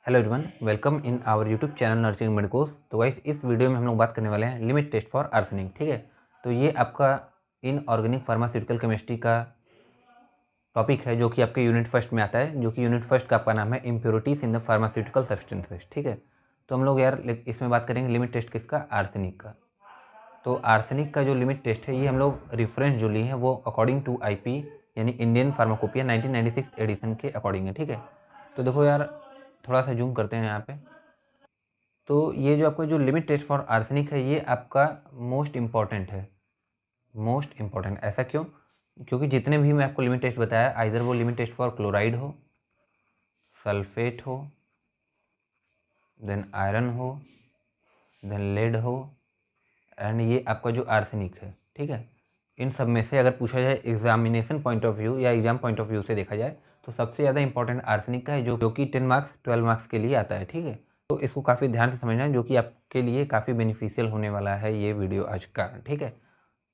Hello everyone, welcome in our YouTube channel nursing medicos. तो guys, इस video में हम लोग बात करने वाले हैं लिमिट टेस्ट फॉर आर्सेनिक। ठीक है, तो ये आपका इनऑर्गेनिक फार्मास्यूटिकल केमिस्ट्री का टॉपिक है जो कि आपके यूनिट फर्स्ट में आता है, जो कि यूनिट फर्स्ट का आपका नाम है impurities in the pharmaceutical substances. ठीक है, तो हम लोग यार इसमें बात करेंगे लिमिट टेस्ट किसका, आर्सेनिक का। तो आर्सेनिक का जो लिमिट टेस्ट है ये हम लोग रेफरेंस जो लिए हैं वो अकॉर्डिंग टू आईपी यानी इंडियन फार्माकोपिया 1996 एडिशन के अकॉर्डिंग है। ठीक है, तो देखो यार, थोड़ा सा जूम करते हैं यहाँ पे। तो ये जो आपका जो लिमिट टेस्ट फॉर आर्सेनिक है ये आपका मोस्ट इम्पॉर्टेंट है। मोस्ट इम्पॉर्टेंट ऐसा क्यों? क्योंकि जितने भी मैं आपको लिमिट टेस्ट बताया, आइदर वो लिमिट टेस्ट फॉर क्लोराइड हो, सल्फेट हो, देन आयरन हो, देन लेड हो, एंड ये आपका जो आर्सेनिक है। ठीक है, इन सब में से अगर पूछा जाए एग्जामिनेशन पॉइंट ऑफ व्यू या एग्जाम पॉइंट ऑफ व्यू से देखा जाए तो सबसे ज़्यादा इंपॉर्टेंट आर्सेनिक का है, जो कि 10 मार्क्स 12 मार्क्स के लिए आता है। ठीक है, तो इसको काफ़ी ध्यान से समझना है, जो कि आपके लिए काफ़ी बेनिफिशियल होने वाला है ये वीडियो आज का। ठीक है,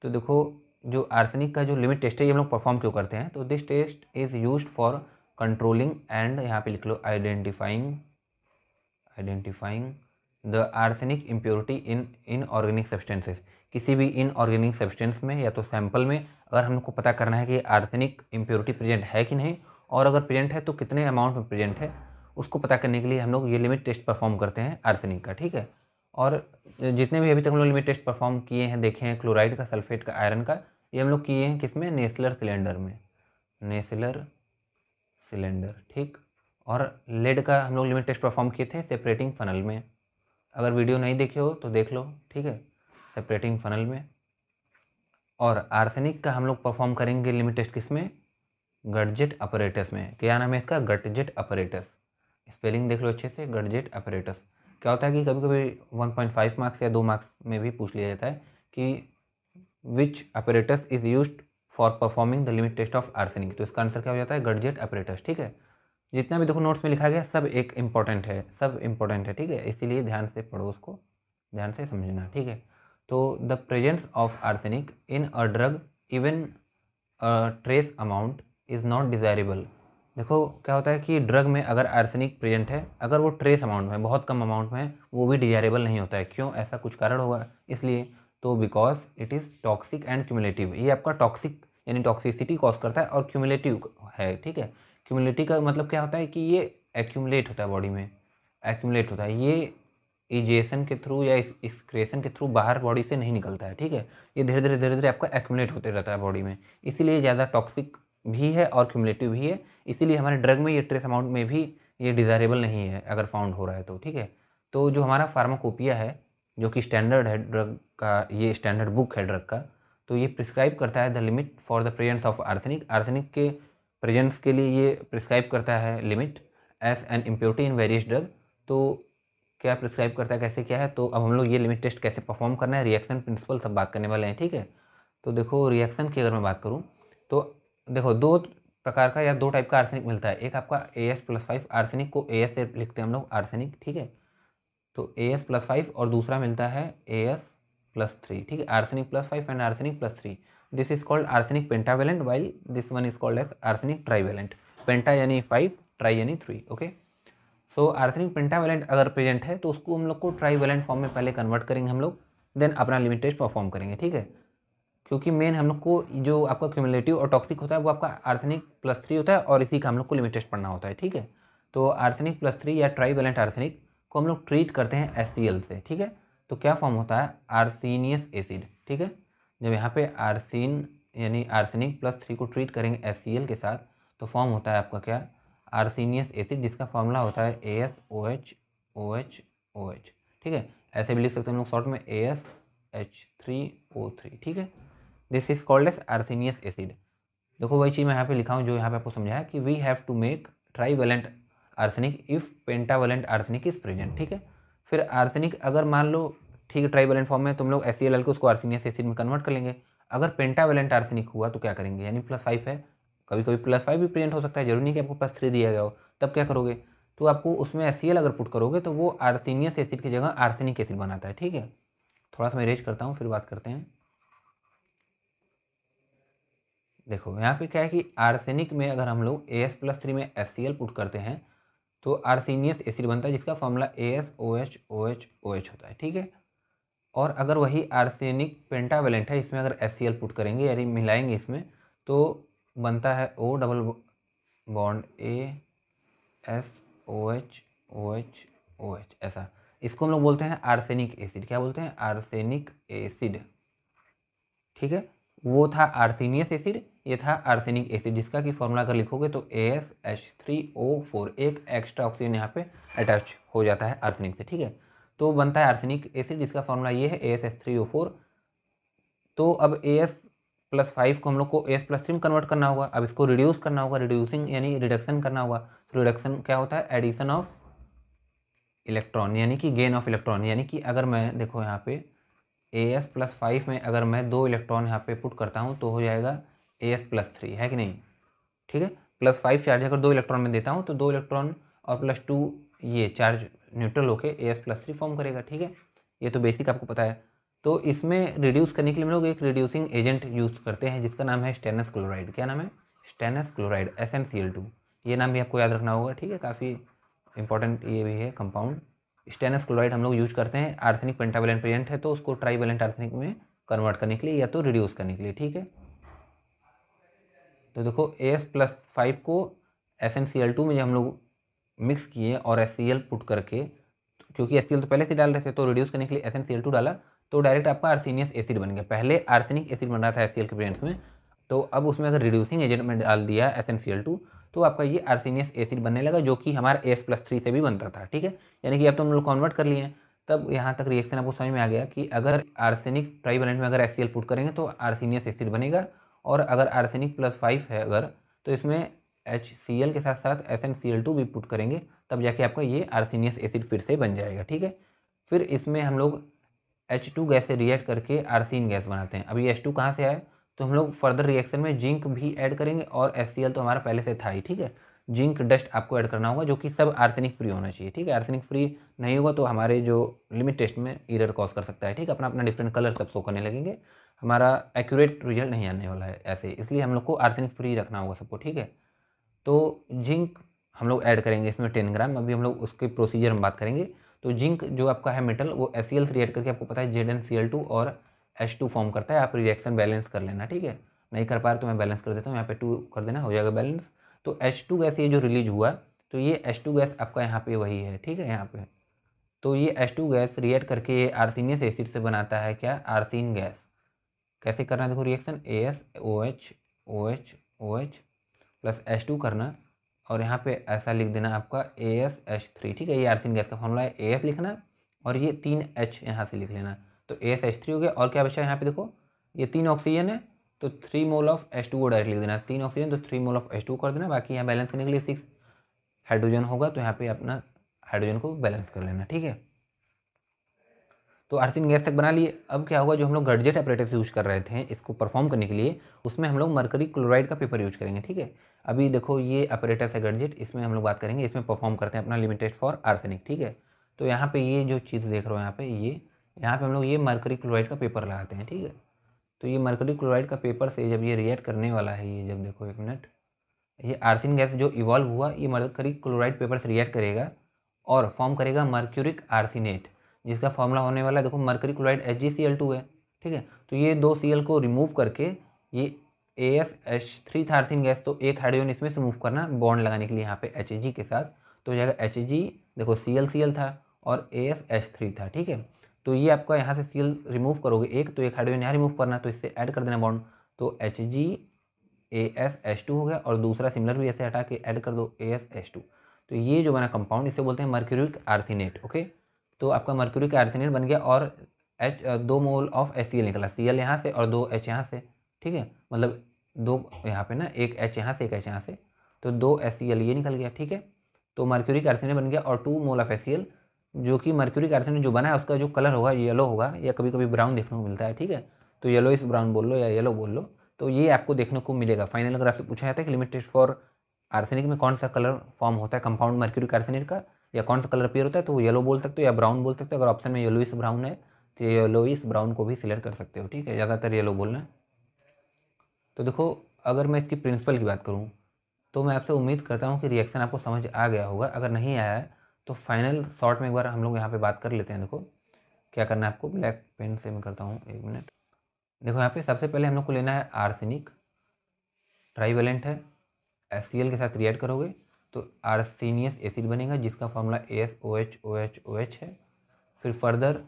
तो देखो, जो आर्सेनिक का जो लिमिट टेस्ट है ये हम लोग परफॉर्म क्यों करते हैं, तो this test is used for controlling and यहाँ पे लिख लो identifying the arsenic impurity in inorganic substances. किसी भी इनऑर्गेनिक सब्सटेंस में या तो सैंपल में अगर हमको पता करना है कि आर्सेनिक इम्प्योरिटी प्रेजेंट है कि नहीं, और अगर प्रेजेंट है तो कितने अमाउंट में प्रेजेंट है, उसको पता करने के लिए हम लोग ये लिमिट टेस्ट परफॉर्म करते हैं आर्सेनिक का। ठीक है, और जितने भी अभी तक हम लोग लिमिट टेस्ट परफॉर्म किए हैं, देखे हैं, क्लोराइड का, सल्फेट का, आयरन का, ये हम लोग किए हैं किसमें, नेसलर सिलेंडर में, नेसलर सिलेंडर। ठीक, और लेड का हम लोग लिमिट टेस्ट परफॉर्म किए थे सेपरेटिंग फनल में। अगर वीडियो नहीं देखे हो तो देख लो। ठीक है, सेपरेटिंग फनल में। और आर्सेनिक का हम लोग परफॉर्म करेंगे लिमिट टेस्ट किसमें, गडजेट अपरेटस में। क्या नाम है इसका, गडजेट अपरेटस। स्पेलिंग देख लो अच्छे से, गडजेट अपरेटस। क्या होता है कि कभी कभी 1.5 मार्क्स या 2 मार्क्स में भी पूछ लिया जाता है कि which apparatus is used for performing the limit test of arsenic, तो इसका आंसर क्या हो जाता है, गडजेट अपरेटस। ठीक है, जितना भी देखो नोट्स में लिखा गया सब एक इम्पॉर्टेंट है, सब इम्पॉर्टेंट है। ठीक है, इसीलिए ध्यान से पढ़ो, उसको ध्यान से समझना। ठीक है, तो the presence of arsenic in a drug even trace amount is not desirable. देखो क्या होता है कि ड्रग में अगर आर्सेनिक प्रेजेंट है, अगर वो ट्रेस अमाउंट में, बहुत कम अमाउंट में है, वो भी डिजायरेबल नहीं होता है। क्यों? ऐसा कुछ कारण होगा, इसलिए तो because it is toxic and cumulative. ये आपका टॉक्सिक यानी टॉक्सिसिटी कॉज करता है, और क्यूमुलेटिव है। ठीक है, क्यूमुलेटिव का मतलब क्या होता है कि ये एक्यूमुलेट होता है बॉडी में, एक्यूमुलेट होता है, ये इजेशन के थ्रू या एक्सक्रेशन के थ्रू बाहर बॉडी से नहीं निकलता है। ठीक है, ये धीरे धीरे आपका एक्यूमुलेट होते रहता है बॉडी में, इसीलिए ज़्यादा टॉक्सिक भी है और क्यूमुलेटिव भी है। इसीलिए हमारे ड्रग में ये ट्रेस अमाउंट में भी ये डिज़ायरेबल नहीं है अगर फाउंड हो रहा है तो। ठीक है, तो जो हमारा फार्माकोपिया है, जो कि स्टैंडर्ड है ड्रग का, ये स्टैंडर्ड बुक है ड्रग का, तो ये प्रिस्क्राइब करता है the limit for the presence of arsenic. Arsenic के प्रेजेंस के लिए ये प्रिस्क्राइब करता है limit as an impurity in various drug. तो क्या प्रिस्क्राइब करता है, कैसे क्या है, तो अब हम लोग ये लिमिट टेस्ट कैसे परफॉर्म करना है, रिएक्शन प्रिंसिपल सब बात करने वाले हैं। ठीक है, तो देखो रिएक्शन की अगर मैं बात करूँ तो देखो दो प्रकार का या दो टाइप का आर्सेनिक मिलता है। एक आपका AS+5 आर्सेनिक को AS से लिखते हैं हम लोग आर्सेनिक। ठीक है, तो AS+5 और दूसरा मिलता है AS+3। ठीक है, आर्सेनिक+5 एंड आर्सेनिक+3। This is called arsenic pentavalent, while this one is called as arsenic trivalent. Penta यानी 5, ट्राई यानी 3। ओके, सो आर्सेनिक पेंटावेलेंट अगर प्रेजेंट है तो उसको हम लोग को ट्राईवेलेंट फॉर्म में पहले कन्वर्ट करेंगे हम लोग, देन अपना लिमिट टेस्ट परफॉर्म करेंगे। ठीक है, क्योंकि मेन हम लोग को जो आपका क्यूमुलेटिव और टॉक्सिक होता है वो आपका आर्सेनिक+3 होता है, और इसी का हम लोग को लिमिट टेस्ट पढ़ना होता है। ठीक है, तो आर्सेनिक+3 या ट्राईवेलेंट आर्सेनिक को हम लोग ट्रीट करते हैं HCl से। ठीक है, तो क्या फॉर्म होता है, आर्सेनियस एसिड। ठीक है, जब यहाँ पे आर्सिन यानी आर्सेनिक+3 को ट्रीट करेंगे HCl के साथ, तो फॉर्म होता है आपका क्या, आर्सेनियस एसिड, जिसका फॉर्मूला होता है AsOH। ठीक है, ऐसे भी लिख सकते हैं हम लोग शॉर्ट में AsH3O3। ठीक है, this is called as arsenious acid. देखो वही चीज़ मैं यहाँ पे लिखा हूँ जो यहाँ पे आपको समझाया कि we have to make trivalent arsenic if pentavalent arsenic is present. ठीक है, फिर आर्सेनिक अगर मान लो, ठीक है, ट्राईवेलेंट फॉर्म में तुम लोग HCl को उसको आर्सेनियस एसिड में कन्वर्ट कर लेंगे। अगर पेंटावेलेंट आर्सेनिक हुआ तो क्या करेंगे, यानी +5 है, कभी कभी +5 भी प्रेजेंट हो सकता है, जरूरी नहीं कि आपको +3 दिया गया हो, तब क्या करोगे, तो आपको उसमें HCl अगर पुट करोगे तो वो आर्सेनियस एसिड की जगह आर्सेनिक एसिड बनाता है। ठीक है, थोड़ा सा मैं इरेज करता हूँ फिर बात करते हैं। देखो यहाँ पे क्या है कि आर्सेनिक में अगर हम लोग AS+3 में HCl पुट करते हैं तो आर्सेनियस एसिड बनता है जिसका फॉर्मूला AsOH होता है, ठीक है। और अगर वही आर्सेनिक पेंटावेलेंट है, इसमें अगर HCl पुट करेंगे यानी मिलाएंगे इसमें, तो बनता है O डबल बॉन्ड AsOH ऐसा। इसको हम लोग बोलते हैं आर्सेनिक एसिड। क्या बोलते हैं? आर्सेनिक एसिड, ठीक है। वो था आर्सेनियस एसिड, ये था आर्सेनिक एसिड, जिसका कि फॉर्मूला अगर लिखोगे तो AsH3O4, एक एक्स्ट्रा ऑक्सीजन यहाँ पे अटैच हो जाता है आर्सेनिक से, ठीक है। तो बनता है आर्सेनिक एसिड जिसका फॉर्मूला ये है AsH3O4। तो अब As+5 को हम लोग को As+3 में कन्वर्ट करना होगा। अब इसको रिड्यूस करना होगा, रिड्यूसिंग यानी रिडक्शन करना होगा। तो रिडक्शन क्या होता है? एडिशन ऑफ इलेक्ट्रॉन यानी कि गेन ऑफ इलेक्ट्रॉन। यानी कि अगर मैं देखो यहाँ पे As+5 में अगर मैं 2 इलेक्ट्रॉन यहाँ पे पुट करता हूँ तो हो जाएगा As+3, है कि नहीं, ठीक है। +5 चार्ज अगर 2 इलेक्ट्रॉन में देता हूँ तो 2 इलेक्ट्रॉन और +2 ये चार्ज न्यूट्रल होके As+3 फॉर्म करेगा, ठीक है। ये तो बेसिक आपको पता है। तो इसमें रिड्यूस करने के लिए हम लोग एक रिड्यूसिंग एजेंट यूज़ करते हैं जिसका नाम है स्टेनस क्लोराइड। क्या नाम है? Stannous chloride, SnCl2। ये नाम भी आपको याद रखना होगा, ठीक है, काफ़ी इंपॉर्टेंट ये भी है कंपाउंड। स्टेनस क्लोराइड हम लोग यूज करते हैं, आर्सेनिक पेंटावेलेंट प्रेजेंट है तो उसको ट्राईवेलेंट आर्सेनिक में कन्वर्ट करने के लिए या तो रिड्यूस करने के लिए, ठीक है। तो देखो As+5 को SnCl2 में जब हम लोग मिक्स किए और HCl पुट करके, क्योंकि HCl तो पहले से डाल रहे थे तो रिड्यूस करने के लिए SnCl2 डाला, तो डायरेक्ट आपका आर्सेनियस एसिड बन गया। पहले आर्सेनिक एसिड बन रहा था HCl के प्रेजेंस में, तो अब उसमें अगर रिड्यूसिंग एजेंट में डाल दिया SnCl2 तो आपका ये आर्सेनियस एसिड बनने लगा, जो कि हमारा As+3 से भी बनता था, ठीक है। यानी कि अब तो हम लोग कन्वर्ट कर लिए हैं। तब यहाँ तक रिएक्शन आपको समझ में आ गया कि अगर आर्सेनिक ट्राईवेलेंट में अगर HCl पुट करेंगे तो आर्सेनियस एसिड बनेगा, और अगर आर्सेनिक +5 है अगर, तो इसमें HCl के साथ साथ SnCl2 भी पुट करेंगे, तब जाके आपका ये आर्सेनियस एसिड फिर से बन जाएगा, ठीक है। फिर इसमें हम लोग H2 गैस से रिएक्ट करके आर्सीन गैस बनाते हैं। अब ये H2 कहाँ से आया? तो हम लोग फर्दर रिएक्शन में जिंक भी ऐड करेंगे, और HCl तो हमारा पहले से था ही, ठीक है। जिंक डस्ट आपको ऐड करना होगा, जो कि सब आर्सेनिक फ्री होना चाहिए, ठीक है। आर्सेनिक फ्री नहीं होगा तो हमारे जो लिमिट टेस्ट में एरर कॉज कर सकता है, ठीक है। अपना अपना डिफरेंट कलर सब शो करने लगेंगे, हमारा एक्यूरेट रिजल्ट नहीं आने वाला है ऐसे, इसलिए हम लोग को आर्सेनिक फ्री रखना होगा सबको, ठीक है। तो जिंक हम लोग ऐड करेंगे इसमें 10 ग्राम। अभी हम लोग उसके प्रोसीजर में बात करेंगे। तो जिंक जो आपका है मेटल, वो HCl से रिएक्ट करके आपको पता है ZnCl2 और H2 फॉर्म करता है। आप रिएक्शन बैलेंस कर लेना, ठीक है। नहीं कर पा रहे तो मैं बैलेंस कर देता हूँ, यहाँ पे 2 कर देना, हो जाएगा बैलेंस। तो H2 गैस ये जो रिलीज हुआ, तो ये H2 गैस आपका यहाँ पे वही है, ठीक है, यहाँ पे। तो ये H2 गैस रिएक्ट करके ये आर्सेनियस एसिड से बनाता है क्या? आर्सीन गैस। कैसे करना है देखो रिएक्शन, AsOH प्लस H2 करना, और यहाँ पे ऐसा लिख देना आपका AsH3, ठीक है। ये आर्सेनिक गैस का फॉर्मूला है, AS लिखना और ये 3H यहाँ से लिख लेना। तो AsH3 हो गया, और क्या बचा यहाँ पे देखो, ये 3 ऑक्सीजन है तो 3 मोल ऑफ H2 को डायरेक्ट लिख देना। 3 ऑक्सीजन तो 3 मोल ऑफ H2 कर देना, बाकी यहाँ बैलेंस करने के लिए 6 हाइड्रोजन होगा, तो यहाँ पे अपना हाइड्रोजन को बैलेंस कर लेना, ठीक है। तो आर्सेनिक गैस तक बना लिए। अब क्या होगा, जो हम लोग गडजेट अपरेटस यूज कर रहे थे इसको परफॉर्म करने के लिए, उसमें हम लोग मरकरी क्लोराइड का पेपर यूज करेंगे, ठीक है। अभी देखो ये अपरेटस है गडजेट, इसमें हम लोग बात करेंगे, इसमें परफॉर्म करते हैं अपना लिमिट टेस्ट फॉर आर्सेनिक, ठीक है। तो यहाँ पे ये जो चीज़ देख रहे हो यहाँ पे, यहाँ पे हम लोग ये मरकरी क्लोराइड का पेपर लगाते हैं, ठीक है। तो ये मरकरी क्लोराइड का पेपर से जब ये रिएक्ट करने वाला है, ये जब देखो 1 मिनट, ये आर्सेनिक गैस जो इवॉल्व हुआ ये मरकरी क्लोराइड पेपर से रिएक्ट करेगा और फॉर्म करेगा मर्क्यूरिक आर्सेनेट, जिसका फॉर्मूला होने वाला है देखो, मरकरी क्लोराइड HgCl2 है, ठीक है। तो ये 2 Cl को रिमूव करके ये AsH3 था आर्सेनिक गैस, तो एक हाइड्रोजन इसमें से रिमूव करना बॉन्ड लगाने के लिए यहाँ पे Hg के साथ, तो हो जाएगा Hg, देखो Cl था और AsH3 था, ठीक है। तो ये आपका यहाँ से Cl रिमूव करोगे एक, तो एक हाइड्रोजन यहाँ रिमूव करना, तो इससे ऐड कर देना बॉन्ड, तो Hg AsH2 हो गया, और दूसरा सिमिलर भी ऐसे हटा के ऐड कर दो AsH2। तो ये जो बना कंपाउंड इसे बोलते हैं मर्क्यूरिक आर्सेनेट, ओके। तो आपका मर्क्यूरिक आर्सेनेट बन गया, और 2 मोल ऑफ HCl निकला, Cl यहाँ से और 2 H यहाँ से, ठीक है। मतलब 2 यहाँ पे ना, एक H यहाँ से एक H यहाँ से, तो 2 HCl ये निकल गया, ठीक है। तो मर्क्यूरिक आर्सेनेट बन गया, और 2 मोल ऑफ HCl, जो कि मर्क्यूरिक आर्सेनेट जो बना है उसका जो कलर होगा येलो होगा, या कभी कभी ब्राउन देखने को मिलता है, ठीक है। तो येलो इस ब्राउन बोल लो या येलो बोल लो, तो ये आपको देखने को मिलेगा। फाइनल अगर आपसे पूछा जाता है कि लिमिट टेस्ट फॉर आर्सेनिक में कौन सा कलर फॉर्म होता है कंपाउंड मर्क्यूरिक आर्सेनेट का, या कौन सा कलर अपीयर होता है, तो येलो बोल सकते हो या ब्राउन बोल सकते हो। अगर ऑप्शन में येलोइस ब्राउन है तो येलोइस ब्राउन को भी सिलेक्ट कर सकते हो, ठीक है, ज़्यादातर येलो बोलना है। तो देखो अगर मैं इसकी प्रिंसिपल की बात करूँ, तो मैं आपसे उम्मीद करता हूँ कि रिएक्शन आपको समझ आ गया होगा। अगर नहीं आया है तो फाइनल शॉर्ट में एक बार हम लोग यहाँ पे बात कर लेते हैं। देखो क्या करना है आपको, ब्लैक पेन से मैं करता हूँ, 1 मिनट। देखो यहाँ पे सबसे पहले हम लोग को लेना है आर्सेनिक, ट्राईवेलेंट है, HCl के साथ रिएक्ट करोगे तो आर्सेनियस एसिड बनेगा जिसका फॉर्मूला AsOH है। फिर फर्दर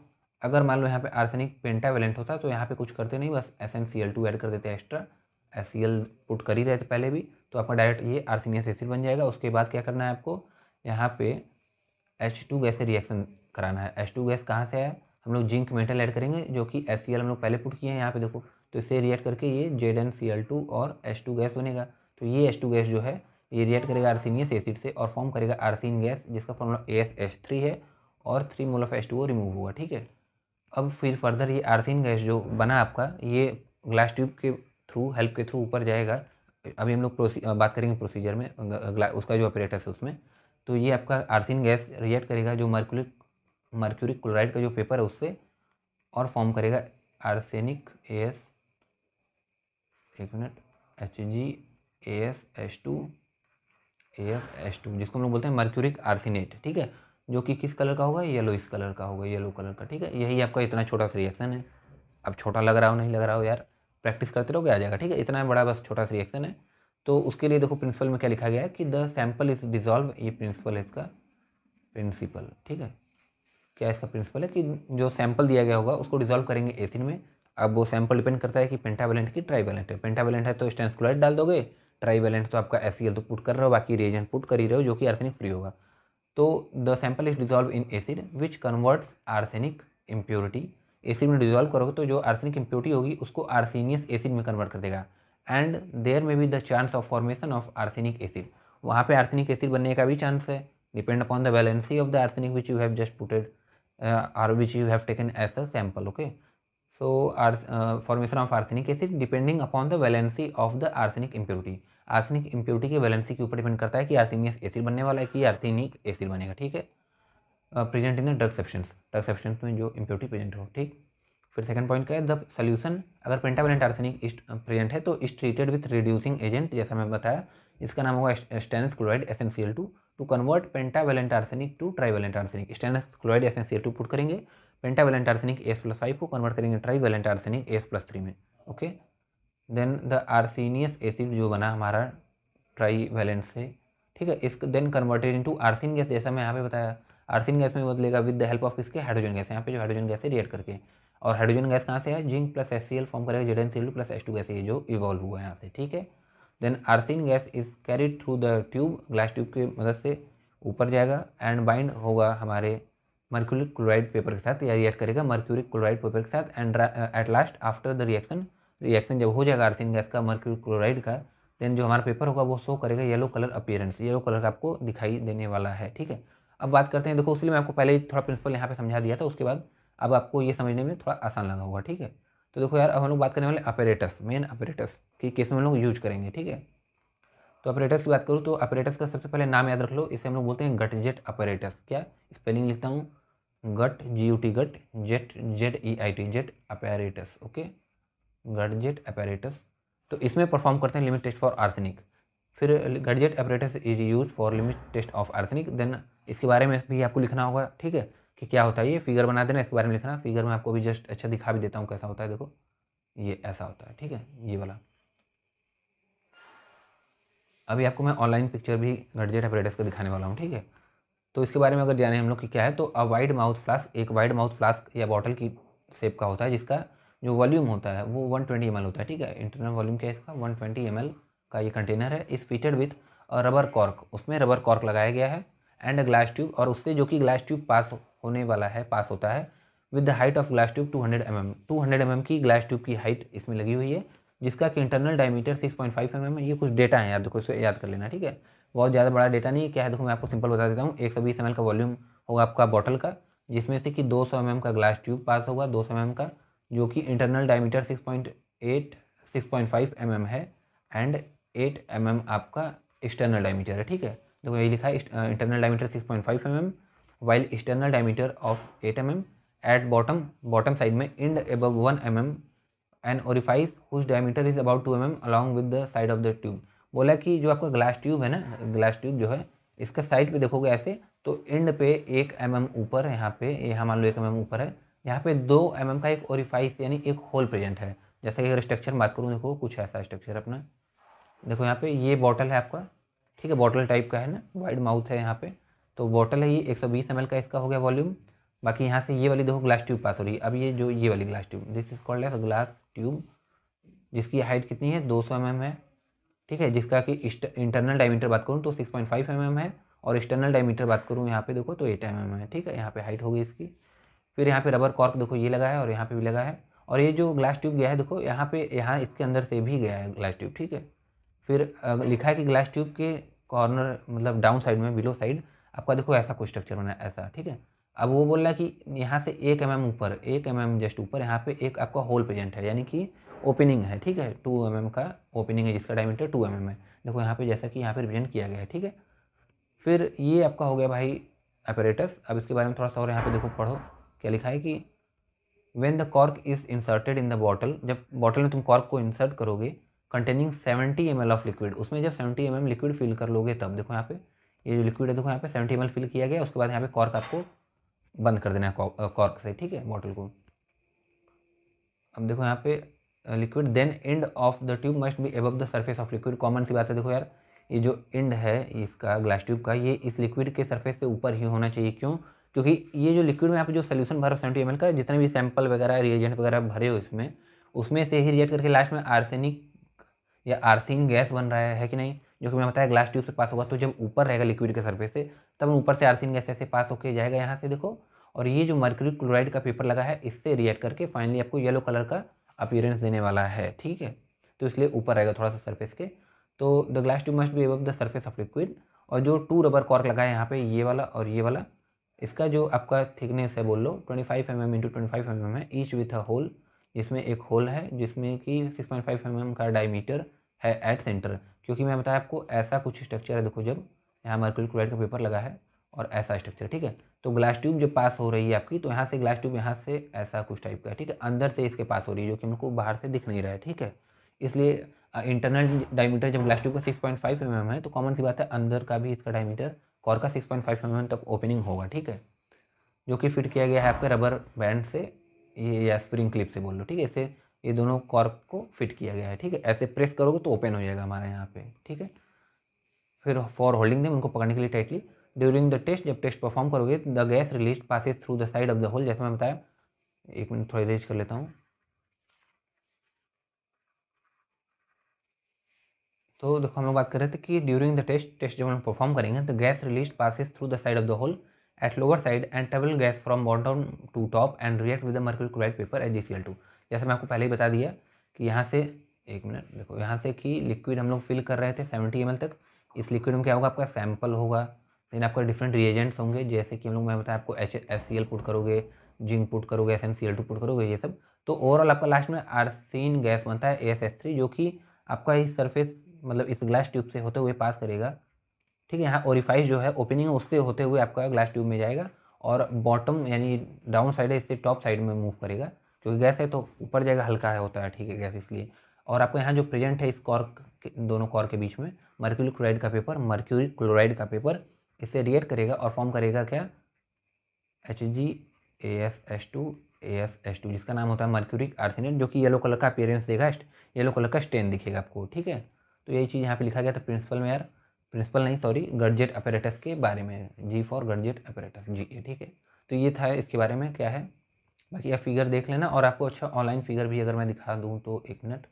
अगर मान लो यहाँ पे आर्सेनिक पेंटावेलेंट होता तो यहाँ पे कुछ करते नहीं, बस SnCl2 ऐड कर देते एक्स्ट्रा, HCl पुट कर ही रहे थे पहले भी, तो आपका डायरेक्ट ये आर्सेनियस एसिड बन जाएगा। उसके बाद क्या करना है आपको, यहाँ पे H2 गैस से रिएक्शन कराना है। H2 गैस कहाँ से आया, हम लोग जिंक मेटल ऐड करेंगे जो कि HCl हम लोग पहले पुट किए हैं यहाँ पे देखो, तो इससे रिएक्ट करके ये ZnCl2 और H2 गैस बनेगा। तो ये H2 गैस जो है ये रिएक्ट करेगा आर्सेनियस एसिड से और फॉर्म करेगा आर्सिन गैस जिसका फॉर्मूला AsH3 है और 3 मोल ऑफ H2O रिमूव हुआ, ठीक है। अब फिर फर्दर ये आर्सिन गैस जो बना आपका ये ग्लास ट्यूब के थ्रू, हेल्प के थ्रू ऊपर जाएगा। अभी हम लोग बात करेंगे प्रोसीजर में, उसका जो ऑपरेटस है उसमें। तो ये आपका आर्सिन गैस रिएक्ट करेगा जो मर्क्यूरिक क्लोराइड का जो पेपर है उससे और फॉर्म करेगा आर्सेनिक AS, 1 मिनट, HgAsH2 जिसको हम लोग बोलते हैं मर्क्यूरिक आर्सिनेट, ठीक है, जो कि किस कलर का होगा, येलो इस कलर का होगा, येलो कलर का, ठीक है। यही आपका इतना छोटा सा रिएक्शन है। अब छोटा लग रहा हो नहीं लग रहा हो यार, प्रैक्टिस करते रहोगे आ जाएगा, ठीक है। इतना बड़ा बस छोटा सा रिएक्शन है। तो उसके लिए देखो प्रिंसिपल में क्या लिखा गया है कि द सैंपल इज डिजॉल्व, ये प्रिंसिपल है इसका, प्रिंसिपल, ठीक है। क्या इसका प्रिंसिपल है कि जो सैंपल दिया गया होगा उसको डिजॉल्व करेंगे एसिड में। अब वो सैंपल डिपेंड करता है कि पेंटावेलेंट की ट्राईवेलेंट है। पेंटावेलेंट है तो स्टेंस क्लोराइड डाल दोगे, ट्राईवेलेंट तो आपका HCl तो पुट कर रहे हो, बाकी रिएजेंट पुट कर ही रहे हो जो कि आर्सेनिक फ्री होगा। तो the sample is dissolve in acid which converts arsenic impurity, acid में डिजॉल्व करोगे तो जो आर्सेनिक इम्प्योरिटी होगी उसको आर्सेनियस एसिड में कन्वर्ट कर देगा। एंड देयर में be the chance of formation of arsenic acid, वहाँ पे आर्सेनिक एसिड बनने का भी चांस है, depend upon the valency of the arsenic which you have just putted or which you have taken as a sample, okay. So formation of arsenic acid depending upon the valency of the arsenic impurity, arsenic impurity के valency के ऊपर depend करता है कि आर्सेनियस acid बनने वाला है कि आर्सेनिक एसिड बनेगा, ठीक है। Present in the drug substance में जो इम्प्योरिटी प्रेजेंट हो, ठीक। फिर सेकंड पॉइंट क्या है, द सोल्यूशन अगर पेंटावेलेंट आर्सेनिक प्रेजेंट है तो is treated with reducing agent, जैसा मैं बताया इसका नाम होगा stannous chloride SnCl2 to convert pentavalent arsenic to trivalent arsenic. Stannous chloride SnCl2 put करेंगे, पेंटावेलेंट आर्सेनिक As+5 को कन्वर्ट करेंगे ट्राईवेलेंट आर्सेनिक As+3 में, okay. Then the arsenious acid जो बना हमारा ट्राईवेलेंट से, ठीक है, इसको then converted into arsine gas, जैसा मैं यहाँ पे बताया आर्सिन गैस में बदलेगा विद द हेल्प ऑफ इसके हाइड्रोजन गैस, यहाँ पे जो हाइड्रोजन गैस है रिएक्ट करके, और हाइड्रोजन गैस कहाँ से है, जिंक प्लस HCl फॉर्म करेगा ZnCl2 प्लस H2 गैस, ये जो इवॉल्व हुआ है यहाँ से, ठीक है। Then arsine gas is carried through the tube, glass tube की मदद से ऊपर जाएगा एंड बाइंड होगा हमारे मर्क्यूरिक क्लोराइड पेपर के साथ, या रिएक्ट करेगा मर्क्यूरिक क्लोराइड पेपर के साथ। And at last after the reaction जब हो जाएगा आर्सिन गैस का मर्क्यूरिक क्लोराइड का, देन जो हमारा पेपर होगा वो शो करेगा yellow colour appearance, yellow colour का आपको दिखाई देने वाला है, ठीक है। अब बात करते हैं, देखो इसलिए मैं आपको पहले ही थोड़ा प्रिंसिपल यहाँ पे समझा दिया था, उसके बाद अब आपको ये समझने में थोड़ा आसान लगा होगा, ठीक है। तो देखो यार अब हम लोग बात करने वाले अपैरेटस, मेन अपैरेटस की केस में हम लोग यूज करेंगे, ठीक है। तो अपैरेटस की बात करूँ तो अपैरेटस का सबसे पहले नाम याद रख लो, इसे हम लोग बोलते हैं गटजेट अपैरेटस। क्या स्पेलिंग लिखता हूँ, Gut GUT Gut, Zeit ZEIT Zeit apparatus, okay, Gutzeit apparatus. तो इसमें परफॉर्म करते हैं लिमिट टेस्ट फॉर आर्सेनिक। फिर Gutzeit apparatus is use for limit test of arsenic. Then इसके बारे में भी आपको लिखना होगा, ठीक है, कि क्या होता है, ये फिगर बना देना, इसके बारे में लिखना। फिगर में आपको भी जस्ट अच्छा दिखा भी देता हूँ कैसा होता है, देखो ये ऐसा होता है, ठीक है, ये वाला। अभी आपको मैं ऑनलाइन पिक्चर भी गटजेट अपैरेटस का दिखाने वाला हूँ, ठीक है। तो इसके बारे में अगर जाने हम लोग की क्या है, तो अ वाइड माउथ फ्लास्क, एक वाइड माउथ फ्लास्क या बॉटल की शेप का होता है जिसका जो वॉल्यूम होता है वो 120 ml होता है, ठीक है। इंटरनल वॉल्यूम क्या है इसका, 120 ml का ये कंटेनर है। इस फिटेड विथ रबर कॉर्क, उसमें रबर कॉर्क लगाया गया है, एंड ग्लास ट्यूब, और उससे जो कि ग्लास ट्यूब पास होने वाला है, पास होता है with the height of glass tube 200 mm, 200 mm की ग्लास ट्यूब की हाइट इसमें लगी हुई है, जिसका कि इंटरनल डायमीटर 6.5 mm है। ये कुछ डेटा है यार, देखो इसे याद कर लेना, ठीक है, बहुत ज़्यादा बड़ा डेटा नहीं है। क्या है देखो मैं आपको सिंपल बता देता हूँ, 120 ml का वॉल्यूम होगा आपका बॉटल का, जिसमें से कि 200 mm का ग्लास ट्यूब पास होगा, 200 mm का, जो कि इंटरनल डायमीटर 6.5 mm है, एंड 8 mm आपका एक्सटर्नल डायमीटर है, ठीक है। देखो यही लिखा है internal diameter 6.5 mm while external diameter of 8 mm at bottom side में and above 1 mm an orifice whose diameter is about 2 mm along with the side of the tube, बोला कि जो आपका ग्लास ट्यूब है ना, ग्लास ट्यूब जो है इसका साइड पे देखोगे ऐसे, तो एंड पे 1 mm ऊपर, यहाँ पे यहाँ मान लो 1 mm ऊपर है, यहाँ पे 2 mm का एक ओरिफाइस यानी एक होल प्रेजेंट है। जैसे कि अगर स्ट्रक्चर बात करूँ, देखो कुछ ऐसा स्ट्रक्चर अपना, देखो यहाँ पे ये बॉटल है आपका, ठीक है, बॉटल टाइप का है ना, वाइड माउथ है यहाँ पे, तो बॉटल है ये 120 ml का इसका हो गया वॉल्यूम। बाकी यहाँ से ये वाली देखो ग्लास ट्यूब पास हो रही है। अब ये जो ये वाली glass tube, this is called as glass tube, जिसकी हाइट कितनी है 200 mm है, ठीक है, जिसका कि इंटरनल डायमीटर बात करूँ तो 6.5 mm है, और एक्सटर्नल डायमीटर बात करूँ यहाँ पे देखो तो 8 mm है, ठीक है, यहाँ पे हाइट होगी इसकी। फिर यहाँ पे रबर कॉर्क देखो ये लगा है और यहाँ पे भी लगा है, और ये जो ग्लास ट्यूब गया है देखो यहाँ पे, यहाँ इसके अंदर से भी गया है ग्लास ट्यूब, ठीक है। फिर लिखा है कि ग्लास ट्यूब के कॉर्नर मतलब डाउन साइड में, बिलो साइड आपका देखो ऐसा कुछ स्ट्रक्चर बना है ऐसा, ठीक है। अब वो बोल रहा है कि यहाँ से 1 mm ऊपर, 1 mm जस्ट ऊपर यहाँ पे एक आपका होल प्रेजेंट है, यानी कि ओपनिंग है, ठीक है, 2 mm का ओपनिंग है जिसका डायमीटर 2 mm है। देखो यहाँ पे जैसा कि यहाँ पे रिप्रेजेंट किया गया है, ठीक है। फिर ये आपका हो गया भाई अपरेटस। अब इसके बारे में थोड़ा सा और यहाँ पे देखो पढ़ो क्या लिखा है कि when the cork is inserted in the bottle, जब बॉटल में तुम कॉर्क को इंसर्ट करोगे कंटेनिंग 70 ml ऑफ लिक्विड, उसमें जब 70 mm लिक्विड फिल कर लोगे तब, देखो यहाँ पे ये जो लिक्विड है देखो यहाँ पे 70 ml फिल किया गया, उसके बाद यहाँ पे कॉर्क आपको बंद कर देना है कॉर्क से, ठीक है, बॉटल को। अब देखो यहाँ पे liquid then end of the tube must be above the surface of liquid, common सी बात है, देखो यार ये जो एंड है इसका ग्लास ट्यूब का, ये इस लिक्विड के सरफेस से ऊपर ही होना चाहिए। क्यों? क्योंकि ये जो लिक्विड में यहाँ पे जो सोल्यूशन भरा 70 ml का, जितने भी सैंपल वगैरह रिएजेंट वगैरह भरे हो इसमें, उसमें से ही रिएक्ट करके लास्ट में आर्सेनिक या आर्सिन गैस बन रहा है कि नहीं, जो कि मैं बताया ग्लास ट्यूब से पास होगा, तो जब ऊपर रहेगा लिक्विड के सरफेस से तब ऊपर से आर्सिन गैस ऐसे पास होकर जाएगा यहाँ से देखो, और ये जो मर्क्यूरी क्लोराइड का पेपर लगा है इससे रिएक्ट करके फाइनली आपको येलो कलर का अपीयरेंस देने वाला है, ठीक है। तो इसलिए ऊपर रहेगा थोड़ा सा सरफेस के। तो the glass tube must be above the surface of liquid, और जो 2 रबर कॉर्क लगा है यहाँ पे, ये वाला और ये वाला, इसका जो आपका थिकनेस है बोल लो 25 mm इंटू 25 mm है, ईच विथ अ होल, जिसमें एक होल है जिसमें कि 6.5 mm का डायमीटर है एट सेंटर। क्योंकि मैं बताया आपको ऐसा कुछ स्ट्रक्चर है, देखो जब यहाँ मर्क्यूरी क्लोराइड का पेपर लगा है और ऐसा स्ट्रक्चर, ठीक है। तो ग्लास ट्यूब जब पास हो रही है आपकी, तो यहाँ से ग्लास ट्यूब यहाँ से ऐसा कुछ टाइप का है, ठीक है, अंदर से इसके पास हो रही है, जो कि हमको बाहर से दिख नहीं रहा है, ठीक है। इसलिए इंटरनल डायमीटर जब ग्लास ट्यूब का 6.5 mm है, तो कॉमन सी बात है अंदर का भी इसका डायमीटर कॉर का 6.5 mm तक ओपनिंग होगा, ठीक है, जो कि फिट किया गया है आपके रबर बैंड से, ये या स्प्रिंग क्लिप से बोल लो, ठीक है। इसे ये दोनों कॉर्क को फिट किया गया है, ठीक है। ऐसे प्रेस करोगे तो ओपन हो जाएगा हमारा यहाँ पे, ठीक है। फिर फॉर होल्डिंग देम, उनको पकड़ने के लिए टाइटली। ड्यूरिंग द टेस्ट, जब टेस्ट परफॉर्म करोगे the gas release passes through the side of the hole, जैसे मैं बताया, 1 मिनट थोड़ा इरेज कर लेता हूँ। तो देखो हम लोग बात कर रहे थे कि ड्यूरिंग द टेस्ट जब हम परफॉर्म करेंगे तो gas release passes through the side of the hole at lower side and travel gas from bottom to top and react with the mercury chloride paper AgCl2। जैसे मैं आपको पहले ही बता दिया कि यहाँ से, 1 मिनट देखो, यहाँ से कि लिक्विड हम लोग फिल कर रहे थे 70 ml तक, इस लिक्विड में क्या होगा, आपका सैंपल होगा, लेकिन आपका डिफरेंट रिएजेंट्स होंगे, जैसे कि हम लोग, मैं बताया आपको HCl पुट करोगे, जिंक पुट करोगे, SnCl2 पुट करोगे, ये सब। तो ओवरऑल आपका लास्ट में आर्सिन गैस बनता है AsH3, जो कि आपका इस सरफेस मतलब इस ग्लास ट्यूब से होते हुए पास करेगा, ठीक है। यहाँ ओरिफाइस जो है ओपनिंग है उससे होते हुए आपका ग्लास ट्यूब में जाएगा, और बॉटम यानी डाउन साइड है इससे टॉप साइड में मूव करेगा, क्योंकि गैस है तो ऊपर जाएगा, हल्का है होता है, ठीक है, गैस इसलिए। और आपको यहाँ जो प्रेजेंट है इस कॉर्क दोनों कॉर्क के बीच में मर्क्यूरी क्लोराइड का पेपर इससे रिएक्ट करेगा और फॉर्म करेगा क्या, HgAsH2 जिसका नाम होता है मर्क्यूरिक आर्सेनेट, जो कि येलो कलर का अपीयरेंस देगा, येलो कलर का स्टेन दिखेगा आपको, ठीक है। तो यही चीज़ यहाँ पे लिखा गया था प्रिंसिपल में यार, प्रिंसिपल नहीं सॉरी, गर्जेट अपैरेटस के बारे में, G फॉर गर्जेट अपैरेटस, GA, ठीक है। तो ये था इसके बारे में क्या है, बाकी आप फिगर देख लेना। और आपको अच्छा ऑनलाइन फिगर भी अगर मैं दिखा दूँ तो 1 मिनट,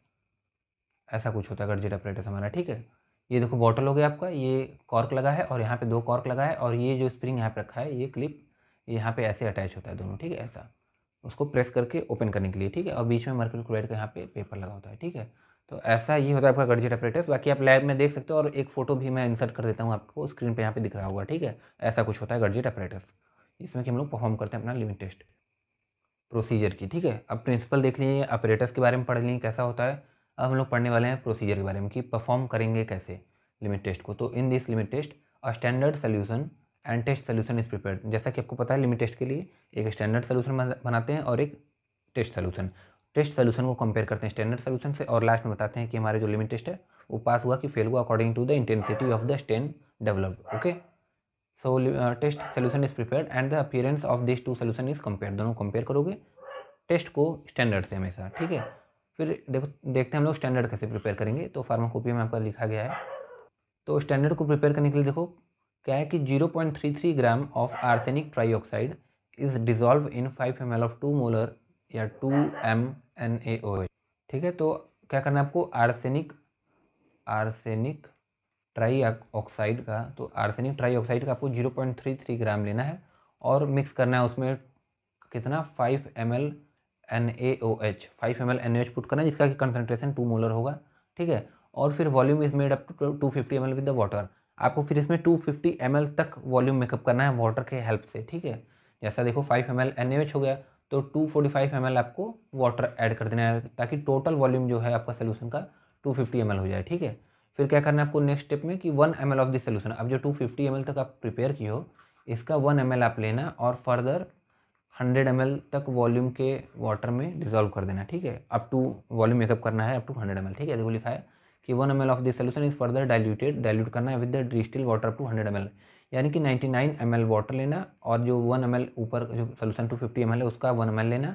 ऐसा कुछ होता है गर्जेट अपैरेटस हमारा, ठीक है। ये देखो बॉटल हो गया आपका, ये कॉर्क लगा है और यहाँ पे 2 कॉर्क लगा है, और ये जो स्प्रिंग यहाँ पे रखा है, ये क्लिप यहाँ पे ऐसे अटैच होता है दोनों, ठीक है, ऐसा, उसको प्रेस करके ओपन करने के लिए, ठीक है। और बीच में मर्क्यूरी क्लोराइड का यहाँ पे पेपर लगा होता है, ठीक है। तो ऐसा ये होता है आपका गर्जेट अपैरेटस। बाकी आप लैब में देख सकते हो, और एक फोटो भी मैं इंसर्ट कर देता हूँ आपको स्क्रीन पे, यहाँ पे दिख रहा होगा, ठीक है। ऐसा कुछ होता है गर्जेट अपैरेटस, जिसमें कि हम लोग परफॉर्म करते हैं अपना लिमिट टेस्ट प्रोसीजर की, ठीक है। अब प्रिंसिपल देख लिए, अपैरेटस के बारे में पढ़ लिए कैसा होता है। अब हम लोग पढ़ने वाले हैं प्रोसीजर के बारे में कि परफॉर्म करेंगे कैसे लिमिट टेस्ट को। तो in this limit test a standard solution and test solution is prepared. जैसा कि आपको पता है लिमिट टेस्ट के लिए एक स्टैंडर्ड सोल्यूशन बनाते हैं और एक टेस्ट सोल्यूशन। टेस्ट सोल्यूशन को कंपेयर करते हैं स्टैंडर्ड सोल्यूशन से, और लास्ट में बताते हैं कि हमारे जो लिमिट टेस्ट है वो पास हुआ कि फेल हुआ according to the intensity of the stain developed. Okay, so test solution is prepared and the appearance of this two solution is compare, दोनों कंपेयर करोगे टेस्ट को स्टैंडर्ड से हमेशा, ठीक है। फिर देखो देखते हैं हम लोग स्टैंडर्ड कैसे प्रिपेयर करेंगे। तो फार्माकोपिया में आपका लिखा गया है। तो स्टैंडर्ड को प्रिपेयर करने के लिए देखो क्या है कि 0.33 gram of arsenic trioxide is dissolve in 5 ml of 2 molar या 2 MnAOH, ठीक है। तो क्या करना है आपको, आर्सेनिक ट्राई ऑक्साइड का, तो आर्सेनिक ट्राई ऑक्साइड का आपको 0.33 ग्राम लेना है और मिक्स करना है उसमें कितना 5 ml NaOH, 5 ml NaOH put करना है जिसका कि कंसनट्रेशन 2 मोलर होगा, ठीक है। और फिर volume is made up to 250 ml with the water, आपको फिर इसमें 250 ml तक वॉल्यूम मेकअप करना है वाटर के हेल्प से, ठीक है। जैसा देखो 5 ml NaOH हो गया तो 245 ml आपको वाटर ऐड कर देना है ताकि टोटल वॉल्यूम जो है आपका सोल्यूशन का 250 ml हो जाए, ठीक है। फिर क्या करना है आपको नेक्स्ट स्टेप में कि 1 ml ऑफ दिस सोल्यूशन, अब जो 250 ml तक आप प्रिपेयर किए हो इसका 1 ml आप लेना और फर्दर 100 ml तक वॉल्यूम के वाटर में डिजोल्व कर देना, ठीक है। अप टू वॉल्यूम मेकअप करना है अप टू 100 ml, ठीक है। देखो लिखा है कि 1 ml of this solution is further dilute करना है with the distil water up to 100 ml, यानी कि 99 ml वाटर लेना और जो 1 ml ऊपर जो सोल्यूशन 250 ml है उसका 1 ml लेना,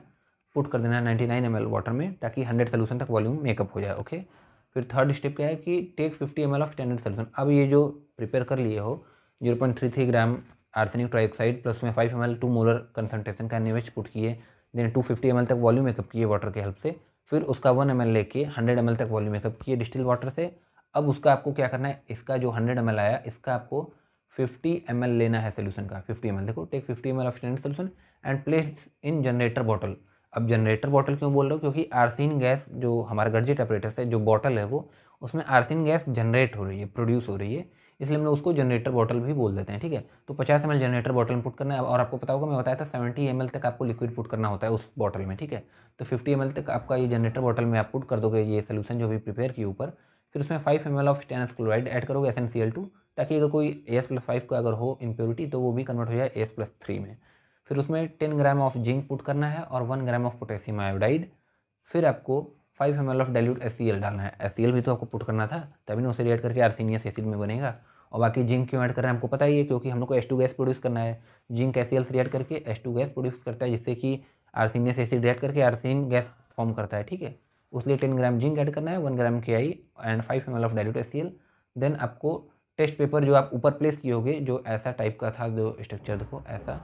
पुट कर देना 99 ml वाटर में ताकि 100 सोल्यूशन तक वॉल्यूम मेकअप हो जाए, ओके। फिर थर्ड स्टेप क्या है कि take 50 ml of standard solution, अब ये जो प्रिपेयर कर लिए हो 0.33 ग्राम आर्सेनिक ट्राइऑक्साइड प्लस में 5 ml 2 मोलर कंसनट्रेशन का NaOH पुट किए, देन 250 ml तक वॉल्यूम मेकअप किए वाटर के हेल्प से, फिर उसका 1 ml लेके 100 ml तक वॉल्यूम मेकअप किए डिस्टिल वाटर से। अब उसका आपको क्या करना है, इसका जो 100 ml आया इसका आपको 50 ml लेना है सोल्यूशन का, 50 ml, देखो take 50 ml of standard solution and place in generator bottle. अब जनरेटर बॉटल क्यों बोल रहा हूँ, क्योंकि आर्सिन गैस जो हमारा गर्जेट ऑपरेटर्स है जो बॉटल है वो उसमें आर्सिन गैस जनरेट हो रही है, प्रोड्यूस हो रही है, इसलिए हम लोग उसको जनरेटर बॉटल भी बोल देते हैं, ठीक है। तो 50 ml जनरेटर बॉटल में पुट करना है और आपको पता होगा मैं बताया था 70 ml तक आपको लिक्विड पुट करना होता है उस बॉटल में, ठीक है। तो 50 ml तक आपका ये जनरेटर बॉटल में आप पुट कर दोगे ये सोल्यूशन जो भी प्रिपेयर किए ऊपर, फिर उसमें 5 ml of stannous chloride add करोगे SnCl2, ताकि अगर कोई As+5 का अगर हो इम्प्योरिटी तो वो भी कन्वर्ट हो जाए As+3 में। फिर उसमें 10 ग्राम ऑफ जिंक पुट करना है और 1 ग्राम ऑफ पोटेशियम आयोडाइड। फिर आपको 5 ml ऑफ डाइल्यूट HCl डालना है, HCl भी तो आपको पुट करना था तभी ना उसे रिएक्ट करके आर्सेनियस एसिड में बनेगा। और बाकी जिंक क्यों ऐड कर रहे हैं आपको पता ही है, क्योंकि हम लोग को H2 गैस प्रोड्यूस करना है, जिंक HCl से रिएक्ट करके H2 गैस प्रोड्यूस करता है जिससे कि आर्सेनियस एसिड रिएक्ट करके आर्सेन गैस फॉर्म करता है, ठीक है। उसलिए 10 ग्राम जिंक ऐड करना है, 1 gram KI and 5 ml of dilute HCl। Then आपको टेस्ट पेपर जो आप ऊपर प्लेस किए होगे जो ऐसा टाइप का था, जो स्ट्रक्चर देखो ऐसा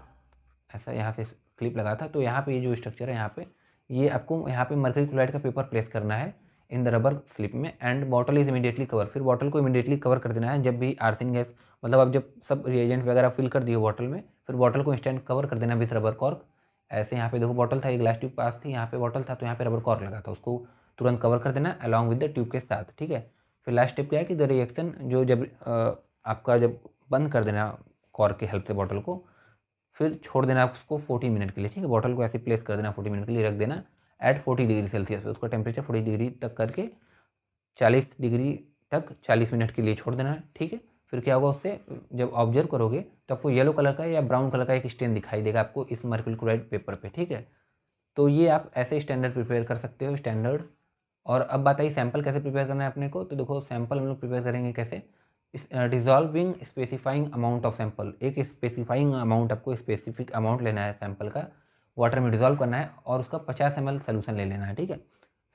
ऐसा यहाँ से क्लिप लगा था, तो यहाँ पे ये जो स्ट्रक्चर है यहाँ पे ये आपको यहाँ पे मर्करी क्लोराइड का पेपर प्लेस करना है इन द रबर स्लिप में and bottle is immediately cover. फिर बॉटल को इमीडिएटली कवर कर देना है जब भी आर्सिन गैस, मतलब आप जब सब रिएजेंट वगैरह फिल कर दिए बॉटल में, फिर बॉटल को इंस्टेंट कवर कर देना विथ रबर कॉर्क। ऐसे यहाँ पे देखो बॉटल था, एक ग्लास ट्यूब पास थी, यहाँ पे बॉटल था तो यहाँ पे रबर कॉर्क लगा था, उसको तुरंत कवर कर देना अलॉन्ग विद द ट्यूब के साथ, ठीक है। फिर लास्ट स्टेप क्या है कि द रिएक्शन जो जब आपका जब बंद कर देना कॉर्क की हेल्प से बॉटल को, फिर छोड़ देना उसको 40 मिनट के लिए, ठीक है। बॉटल को ऐसे प्लेस कर देना 40 मिनट के लिए रख देना एट 40 डिग्री सेल्सियस पे, उसका टेम्परेचर 40 डिग्री तक करके 40 डिग्री तक 40 मिनट के लिए छोड़ देना, ठीक है। फिर क्या होगा उससे जब ऑब्जर्व करोगे तो आपको येलो कलर का या ब्राउन कलर का एक स्टेन दिखाई देगा आपको इस मर्क्यूरी क्लोराइड पेपर पे, ठीक है। तो ये आप ऐसे स्टैंडर्ड प्रिपेयर कर सकते हो, स्टैंडर्ड। और अब बात आई सैंपल कैसे प्रिपेयर करना है अपने को, तो देखो सैंपल हम लोग प्रिपेयर करेंगे कैसे, dissolving specifying amount of sample, एक स्पेसिफाइंग अमाउंट आपको स्पेसिफिक अमाउंट लेना है सैंपल का, वाटर में डिजॉल्व करना है और उसका 50 ml सोल्यूशन ले लेना है, ठीक है।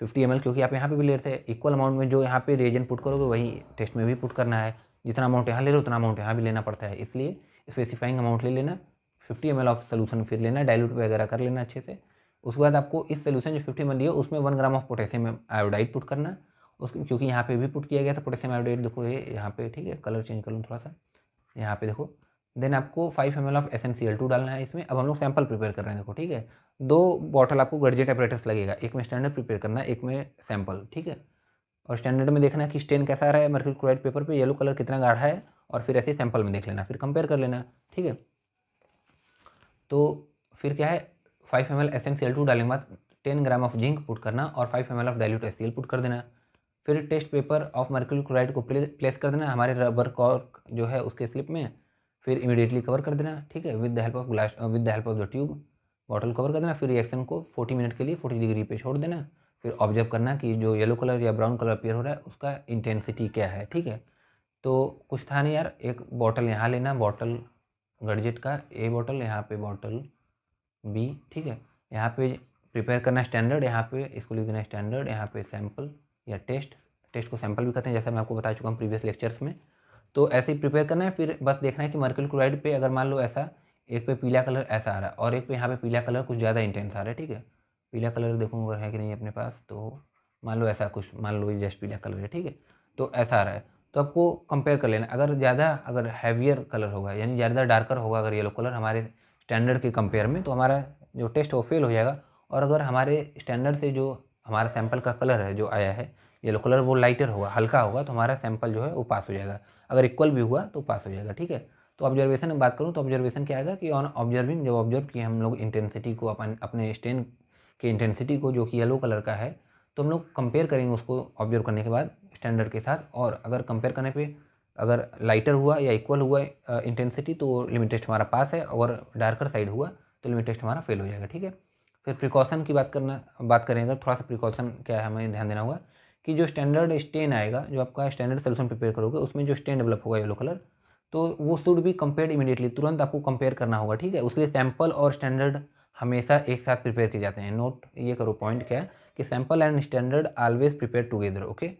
50 ml क्योंकि आप यहाँ पे भी ले रहे थे, इक्वल अमाउंट में जो यहाँ पे रिएजेंट पुट करोगे वही टेस्ट में भी पुट करना है, जितना अमाउंट यहाँ ले रहे हो उतना अमाउंट यहाँ भी लेना पड़ता है, इसलिए स्पेसिफाइंग अमाउंट ले लेना। 50 ml ऑफ सोल्यूशन फिर लेना, डाइल्यूट वगैरह कर लेना अच्छे से। उसके बाद आपको इस सोल्यूशन जो 50 ml लिया उसमें 1 gram of potassium iodide put करना, उसको क्योंकि यहाँ पे भी पुट किया गया था पोटेशियम आयोडाइड, देखो ये यहाँ पे, ठीक है। कलर चेंज कर लूँ थोड़ा सा, यहाँ पे देखो। देन आपको 5 ml ऑफ SnCl2 डालना है इसमें। अब हम लोग सैंपल प्रिपेयर कर रहे हैं, देखो ठीक है। 2 बॉटल आपको गर्जेट अपरेटस लगेगा, एक में स्टैंडर्ड प्रिपेयर करना है, एक में सैंपल, ठीक है। और स्टैंडर्ड में देखना है कि स्टेन कैसा आ रहा है मर्क्यूरी क्लोराइड पेपर पे, येलो कलर कितना गाढ़ा है, और फिर ऐसे सैंपल में देख लेना, फिर कंपेयर कर लेना, ठीक है। तो फिर क्या है 5 ml SnCl2 डालने के बाद 10 ग्राम ऑफ जिंक पुट करना और 5 ml of dilute HCl put कर देना। फिर test paper of mercury chloride को प्लेस कर देना हमारे रबर कॉर्क जो है उसके स्लिप में, फिर इमीडिएटली कवर कर देना, ठीक है, with the help of glass, with the help of the tube bottle cover कर देना। फिर रिएक्शन को 40 मिनट के लिए 40 डिग्री पे छोड़ देना। फिर ऑब्जर्व करना कि जो येलो कलर या ब्राउन कलर अपीयर हो रहा है उसका इंटेंसिटी क्या है, ठीक है। तो कुछ था नहीं यार, एक बॉटल यहाँ लेना, बॉटल गडजेट का ए बॉटल, यहाँ पे बॉटल बी, ठीक है। यहाँ पे प्रिपेयर करना स्टैंडर्ड, यहाँ पे इसको लिख देना स्टैंडर्ड, यहाँ पे सैम्पल या टेस्ट को सैम्पल भी कहते हैं, जैसा मैं आपको बता चुका हूँ प्रीवियस लेक्चर्स में। तो ऐसे ही प्रिपेयर करना है। फिर बस देखना है कि मर्क्यूरी क्लोराइड पे अगर मान लो ऐसा एक पे पीला कलर ऐसा आ रहा है और एक पे यहाँ पे पीला कलर कुछ ज़्यादा इंटेंस आ रहा है, ठीक है। पीला कलर देखूँ अगर है कि नहीं अपने पास, तो मान लो ऐसा कुछ, मान लो ये जस्ट पीला कलर है, ठीक है। तो ऐसा आ रहा है, तो आपको कंपेयर कर लेना। अगर हैवियर कलर होगा यानी ज़्यादा डार्कर होगा अगर येलो कलर हमारे स्टैंडर्ड के कंपेयर में, तो हमारा जो टेस्ट वो फेल हो जाएगा। और अगर हमारे स्टैंडर्ड से जो हमारा सैंपल का कलर है जो आया है येलो कलर, वो लाइटर होगा, हल्का होगा, तो हमारा सैंपल जो है वो पास हो जाएगा। अगर इक्वल भी हुआ तो पास हो जाएगा, ठीक है। तो ऑब्जर्वेशन में बात करूँ तो ऑब्जर्वेशन क्या आएगा कि ऑन ऑब्जर्विंग, जब ऑब्जर्व किए हम लोग इंटेंसिटी को, अपने स्टेन की इंटेंसिटी को जो कि येलो कलर का है, तो हम लोग कंपेयर करेंगे उसको ऑब्जर्व करने के बाद स्टैंडर्ड के साथ। और अगर कंपेयर करने पे अगर लाइटर हुआ या इक्वल हुआ इंटेंसिटी तो लिमिट टेस्ट हमारा पास है, और डार्कर साइड हुआ तो लिमिट टेस्ट हमारा फेल हो जाएगा, ठीक है। फिर प्रिकॉशन की बात करें अगर, थोड़ा सा प्रिकॉशन क्या है हमें ध्यान देना होगा कि जो स्टैंडर्ड स्टेन आएगा, जो आपका स्टैंडर्ड सोल्यूशन प्रिपेयर करोगे उसमें जो स्टेन डेवलप होगा येलो कलर, तो वो शुड बी कंपेयर्ड इमीडिएटली, तुरंत आपको कंपेयर करना होगा, ठीक है। उसके लिए सैंपल और स्टैंडर्ड हमेशा एक साथ प्रिपेयर किए जाते हैं। नोट ये करो पॉइंट क्या है कि sample and standard always prepare together, okay.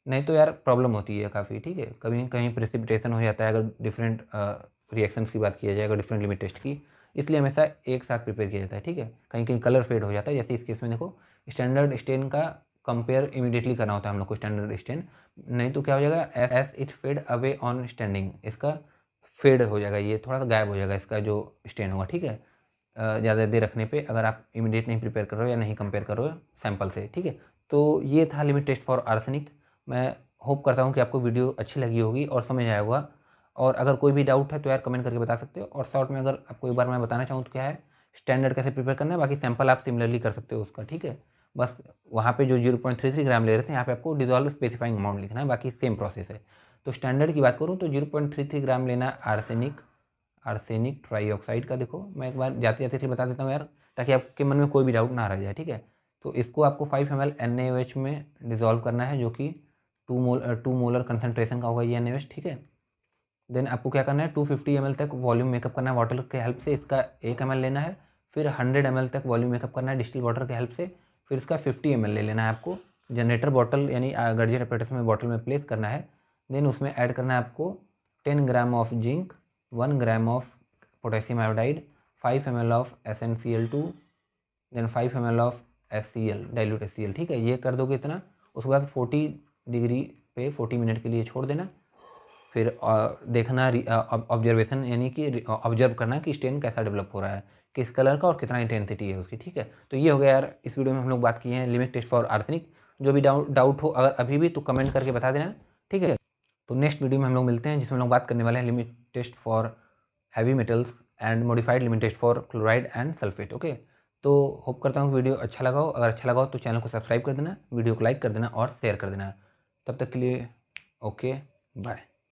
नहीं तो यार प्रॉब्लम होती है काफ़ी, ठीक है। कभी कहीं प्रेसिपिटेशन हो जाता है अगर डिफरेंट रिएक्शंस की बात किया जाए, अगर डिफरेंट लिमिट टेस्ट की, इसलिए हमेशा एक साथ प्रिपेयर किया जाता है, ठीक है। कहीं कहीं कलर फेड हो जाता है, जैसे इस केस में देखो स्टैंडर्ड स्टेन का कंपेयर इमीडिएटली करना होता है हम लोग को स्टैंडर्ड स्टेन, नहीं तो क्या हो जाएगा as it fade away on standing, इसका फेड हो जाएगा, ये थोड़ा सा गायब हो जाएगा इसका जो स्टेन होगा, ठीक है। ज़्यादा देर रखने पे अगर आप इमीडिएट नहीं प्रिपेयर कर रहे हो या नहीं कंपेयर कर रहे हो सैंपल से, ठीक है। तो ये था लिमिट टेस्ट फॉर आर्सेनिक। मैं होप करता हूँ कि आपको वीडियो अच्छी लगी होगी और समझ आया होगा। और अगर कोई भी डाउट है तो यार कमेंट करके बता सकते हो। और शॉर्ट में अगर आपको एक बार मैं बताना चाहूँ तो क्या है, स्टैंडर्ड कैसे प्रिपेयर करना है, बाकी सैंपल आप सिमिलरली कर सकते हो उसका, ठीक है। बस वहाँ पे जो 0.33 ग्राम ले रहे थे यहाँ पे आपको डिजॉल्व स्पेसिफाइंग अमाउंट लिखना है, बाकी सेम प्रोसेस है। तो स्टैंडर्ड की बात करूँ तो 0.33 ग्राम लेना आर्सेनिक ट्राईऑक्साइड का। देखो मैं एक बार जाते जाते इसलिए बता देता हूँ यार, ताकि आपके मन में कोई भी डाउट ना रह जाए, ठीक है। तो इसको आपको 5 ml NaOH में डिजॉल्व करना है, जो कि 2 मोलर कंसनट्रेशन का होगा ये NaOH, ठीक है। देन आपको क्या करना है 250 ml तक वॉल्यूम मेकअप करना है वाटर के हेल्प से, इसका 1 ml लेना है। फिर 100 ml तक वॉल्यूम मेकअप करना है डिस्टिल वाटर के हेल्प से, फिर इसका 50 ml ले लेना है आपको, जनरेटर बॉटल यानी गडजेट अपरेटस में बॉटल में प्लेस करना है। देन उसमें ऐड करना है आपको 10 gram of zinc, 1 gram of potassium iodide, 5 ml of SnCl2, then 5 ml of HCl dilute HCl, ठीक है। ये कर दोगे इतना, उसके बाद 40 डिग्री पे 40 मिनट के लिए छोड़ देना। फिर देखना ऑब्जर्वेशन यानी कि ऑब्जर्व करना कि स्टेन कैसा डेवलप हो रहा है, किस कलर का और कितना इंटेंसिटी है उसकी, ठीक है। तो ये हो गया यार, इस वीडियो में हम लोग बात किए हैं लिमिट टेस्ट फॉर आर्सेनिक। जो भी डाउट हो अगर अभी भी तो कमेंट करके बता देना, ठीक है। तो नेक्स्ट वीडियो में हम लोग मिलते हैं जिसमें हम लोग बात करने वाले हैं limit test for heavy metals and modified limit test for chloride and sulphate, okay. तो होप करता हूँ वीडियो अच्छा लगा हो। अगर अच्छा लगा हो तो चैनल को सब्सक्राइब कर देना, वीडियो को लाइक कर देना और शेयर कर देना। तब तक के लिए ओके, बाय।